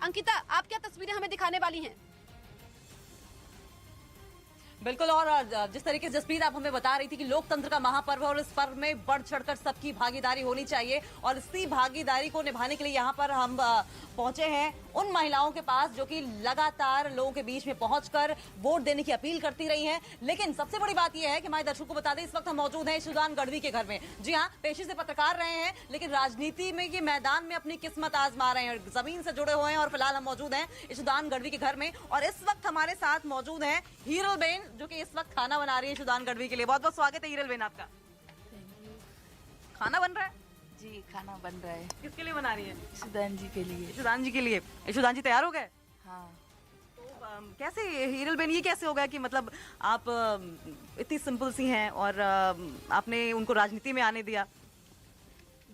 अंकिता, आप क्या तस्वीरें हमें दिखाने वाली हैं? बिल्कुल, और जिस तरीके से जसप्रीत आप हमें बता रही थी कि लोकतंत्र का महापर्व है और इस पर्व में बढ़ चढ़कर सबकी भागीदारी होनी चाहिए और इसी भागीदारी को निभाने के लिए यहाँ पर हम पहुंचे हैं उन महिलाओं के पास जो कि लगातार लोगों के बीच में पहुंचकर वोट देने की अपील करती रही हैं। लेकिन सबसे बड़ी बात यह है कि हमारे दर्शकों को बता दें, इस वक्त हम मौजूद हैं ईशुदान गढ़वी के घर में। जी हाँ, पेशे से पत्रकार रहे हैं लेकिन राजनीति में के मैदान में अपनी किस्मत आजमा रहे हैं, जमीन से जुड़े हुए हैं और फिलहाल हम मौजूद हैं ईशुदान गढ़वी के घर में और इस वक्त हमारे साथ मौजूद हैं हीरल बेन जो कि इस वक्त खाना बना रही है ईशुदान गढ़वी के लिए। बहुत बहुत स्वागत है हीरल बेन आपका। खाना बन रहा है? जी, खाना बन रहा है। किसके लिए बना रही है? ईशुदान जी के लिए। ईशुदान जी के लिए। ईशुदान जी तैयार हो गए? हाँ। तो कैसे हीरल बेन ये कैसे हो गया कि मतलब आप इतनी सिंपल सी हैं और आपने उनको राजनीति में आने दिया?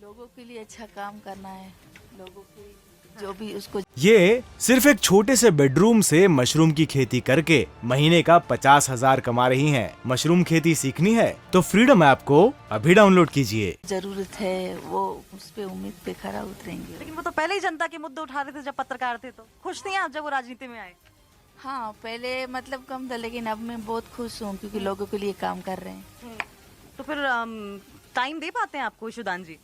लोगों के लिए अच्छा काम करना है, लोगों के जो भी उसको। ये सिर्फ एक छोटे से बेडरूम से मशरूम की खेती करके महीने का 50,000 कमा रही हैं। मशरूम खेती सीखनी है तो फ्रीडम ऐप को अभी डाउनलोड कीजिए। जरूरत है वो उस पे उम्मीद पे खरा उतरेंगे। लेकिन वो तो पहले ही जनता के मुद्दे उठा रहे थे जब पत्रकार थे। तो खुश थे आप जब वो राजनीति में आए? हाँ, पहले मतलब कम था लेकिन अब मैं बहुत खुश हूँ क्योंकि लोगों के लिए काम कर रहे हैं। तो फिर टाइम दे पाते हैं आपको ईशुदान जी?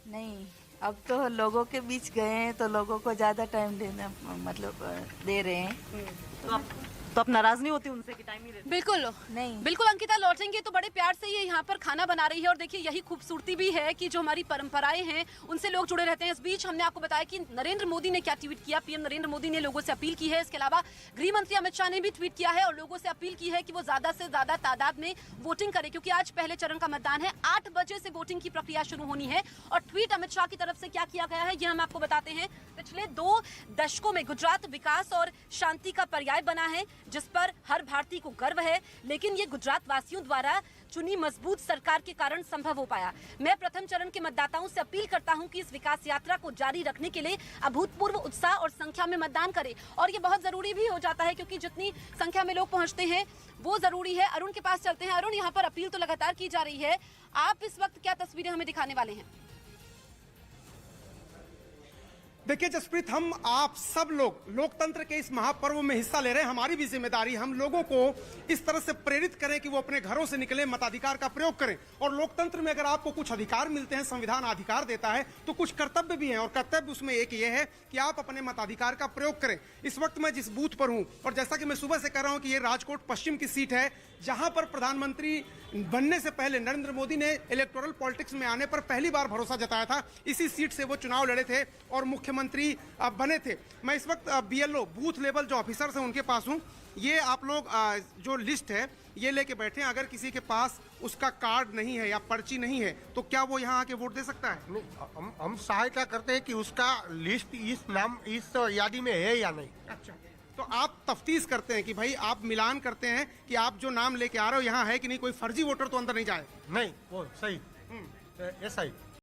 नहीं, अब तो लोगों के बीच गए हैं तो लोगों को ज्यादा टाइम देना मतलब दे रहे हैं। तो आप नाराज नहीं होती उनसे कि टाइम नहीं देते? बिल्कुल नहीं। बिल्कुल अंकिता, लौटेंगे तो बड़े प्यार से ये यहाँ पर खाना बना रही है और देखिए यही खूबसूरती भी है कि जो हमारी परंपराएं हैं उनसे लोग जुड़े रहते हैं। इस बीच हमने आपको बताया कि नरेंद्र मोदी ने क्या ट्वीट किया। पीएम नरेंद्र मोदी ने लोगों से अपील की है। इसके अलावा गृह मंत्री अमित शाह ने भी ट्वीट किया है और लोगों से अपील की है कि वो ज्यादा से ज्यादा तादाद में वोटिंग करें क्योंकि आज पहले चरण का मतदान है। 8 बजे से वोटिंग की प्रक्रिया शुरू होनी है। और ट्वीट अमित शाह की तरफ से क्या किया गया है ये हम आपको बताते हैं। पिछले 2 दशकों में गुजरात विकास और शांति का पर्याय बना है जिस पर हर भारतीय को गर्व है, लेकिन ये गुजरात वासियों द्वारा चुनी मजबूत सरकार के कारण संभव हो पाया। मैं प्रथम चरण के मतदाताओं से अपील करता हूं कि इस विकास यात्रा को जारी रखने के लिए अभूतपूर्व उत्साह और संख्या में मतदान करें और ये बहुत जरूरी भी हो जाता है क्योंकि जितनी संख्या में लोग पहुंचते हैं वो जरूरी है। अरुण के पास चलते हैं। अरुण, यहाँ पर अपील तो लगातार की जा रही है, आप इस वक्त क्या तस्वीरें हमें दिखाने वाले हैं? देखिए जसप्रीत, हम आप सब लोग लोकतंत्र के इस महापर्व में हिस्सा ले रहे हैं। हमारी भी जिम्मेदारी, हम लोगों को इस तरह से प्रेरित करें कि वो अपने घरों से निकले, मताधिकार का प्रयोग करें। और लोकतंत्र में अगर आपको कुछ अधिकार मिलते हैं, संविधान अधिकार देता है, तो कुछ कर्तव्य भी हैं और कर्तव्य उसमें एक ये है कि आप अपने मताधिकार का प्रयोग करें। इस वक्त मैं जिस बूथ पर हूं और जैसा कि मैं सुबह से कह रहा हूं कि ये राजकोट पश्चिम की सीट है जहां पर प्रधानमंत्री बनने से पहले नरेंद्र मोदी ने इलेक्टोरल पॉलिटिक्स में आने पर पहली बार भरोसा जताया था। इसी सीट से वो चुनाव लड़े थे और मुख्यमंत्री बने थे। मैं इस वक्त बीएलओ बूथ लेवल जो ऑफिसर्स हैं उनके पास हूं। ये आप लोग जो लिस्ट है ये लेके बैठे हैं। अगर किसी के पास उसका कार्ड नहीं है या पर्ची नहीं है तो क्या वो यहाँ आके वोट दे सकता है? नहीं, हम सहायता करते हैं कि उसका लिस्ट इस यादी में है या नहीं। अच्छा, तो आप तफ्तीश करते हैं कि भाई आप मिलान करते हैं कि आप जो नाम लेके आ रहे हो यहाँ है कि नहीं, कोई फर्जी वोटर तो अंदर नहीं जाए? नहीं, वो सही ऐसा ही।